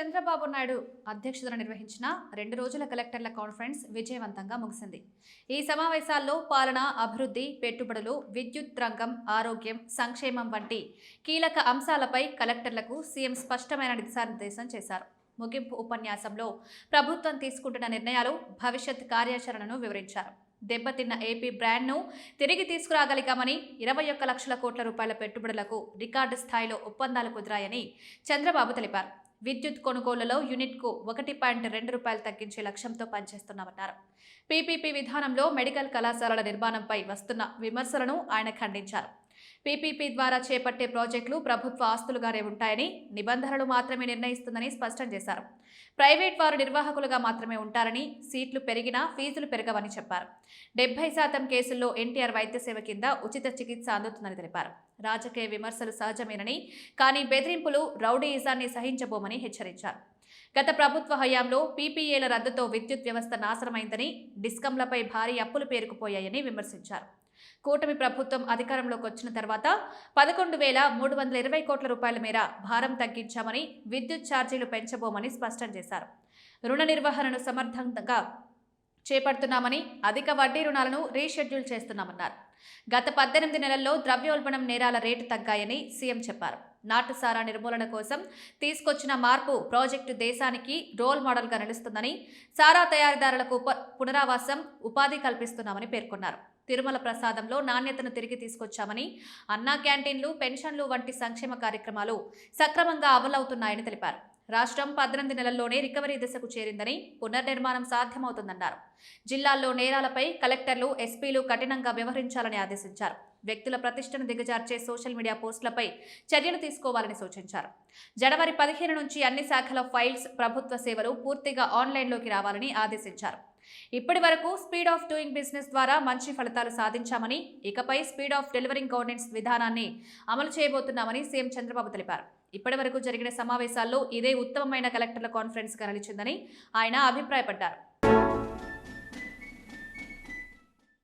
చంద్రబాబు నాయుడు అధ్యక్షతన నిర్వహించిన 2 రోజుల కలెక్టర్ల కాన్ఫరెన్స్ విజయవంతంగా ముగిసింది. ఈ సమావేశాల్లో పాలన, అభివృద్ధి, పెట్టుబడులు, విద్యుత్ రంగం, ఆరోగ్యం, సంక్షేమం వంటి కీలక అంశాలపై కలెక్టర్లకు సీఎం స్పష్టమైన దిశానిర్దేశం చేశారు. ముగింపు ఉపన్యాసంలో ప్రభుత్వం తీసుకుంటున్న నిర్ణయాలు, భవిష్యత్ కార్యాచరణను వివరించారు. దెబ్బతిన్న ఏపీ బ్రాండ్ను తిరిగి తీసుకురాగలిగామని, 21 లక్షల కోట్ల రూపాయల పెట్టుబడులకు రికార్డు స్థాయిలో ఒప్పందాలు కుదిరాయని చంద్రబాబు తెలిపారు. విద్యుత్ కొనుగోళ్లలో యూనిట్కు 1.2 రూపాయలు తగ్గించే లక్ష్యంతో పనిచేస్తున్నామన్నారు. పీపీపీ విధానంలో మెడికల్ కళాశాలల నిర్మాణంపై వస్తున్న విమర్శలను ఆయన ఖండించారు. పీపీపీ ద్వారా చేపట్టే ప్రాజెక్టులు ప్రభుత్వ ఆస్తులుగానే ఉంటాయని, నిబంధనలు మాత్రమే నిర్ణయిస్తుందని స్పష్టం చేశారు. ప్రైవేట్ వారు నిర్వాహకులుగా మాత్రమే ఉంటారని, సీట్లు పెరిగినా ఫీజులు పెరగవని చెప్పారు. 70% కేసుల్లో ఎన్టీఆర్ వైద్య సేవ కింద ఉచిత చికిత్స అందుతుందని తెలిపారు. రాజకీయ విమర్శలు సహజమేనని, కానీ బెదిరింపులు, రౌడీయిజాన్ని సహించబోమని హెచ్చరించారు. గత ప్రభుత్వ హయాంలో పీపీఏల రద్దుతో విద్యుత్ వ్యవస్థ నాశనమైందని, డిస్కంలపై భారీ అప్పులు పేరుకుపోయాయని విమర్శించారు. కూటమి ప్రభుత్వం అధికారంలోకి వచ్చిన తర్వాత 11,320 కోట్ల రూపాయల మేర భారం తగ్గించామని, విద్యుత్ ఛార్జీలు పెంచబోమని స్పష్టం చేశారు. రుణ నిర్వహణను సమర్థంగా చేపడుతున్నామని, అధిక వడ్డీ రుణాలను రీషెడ్యూల్ చేస్తున్నామన్నారు. గత 18 నెలల్లో ద్రవ్యోల్బణం నేరాల రేటు తగ్గాయని సీఎం చెప్పారు. నాటుసారా నిర్మూలన కోసం తీసుకొచ్చిన మార్పు ప్రాజెక్టు దేశానికి రోల్ మోడల్గా నిలుస్తుందని, సారా తయారీదారులకు పునరావాసం, ఉపాధి కల్పిస్తున్నామని పేర్కొన్నారు. తిరుమల ప్రసాదంలో నాణ్యతను తిరిగి తీసుకొచ్చామని, అన్నా క్యాంటీన్లు, పెన్షన్లు వంటి సంక్షేమ కార్యక్రమాలు సక్రమంగా అమలవుతున్నాయని తెలిపారు. రాష్ట్రం 18 నెలల్లోనే రికవరీ దశకు చేరిందని, పునర్నిర్మాణం సాధ్యమవుతుందన్నారు. జిల్లాల్లో నేరాలపై కలెక్టర్లు, ఎస్పీలు కఠినంగా వ్యవహరించాలని ఆదేశించారు. వ్యక్తుల ప్రతిష్టను దిగజార్చే సోషల్ మీడియా పోస్టులపై చర్యలు తీసుకోవాలని సూచించారు. జనవరి 15 నుంచి అన్ని శాఖల ఫైల్స్, ప్రభుత్వ సేవలు పూర్తిగా ఆన్లైన్లోకి రావాలని ఆదేశించారు. ఇప్పటి వరకు స్పీడ్ ఆఫ్ డూయింగ్ బిజినెస్ ద్వారా మంచి ఫలితాలు సాధించామని, ఇకపై స్పీడ్ ఆఫ్ డెలివరింగ్ గవర్నెన్స్ విధానాన్ని అమలు చేయబోతున్నామని సీఎం చంద్రబాబు తెలిపారు. ఇప్పటి వరకు జరిగిన సమావేశాల్లో ఇదే ఉత్తమమైన కలెక్టర్ల కాన్ఫరెన్స్ గా నిలిచిందని ఆయన అభిప్రాయపడ్డారు.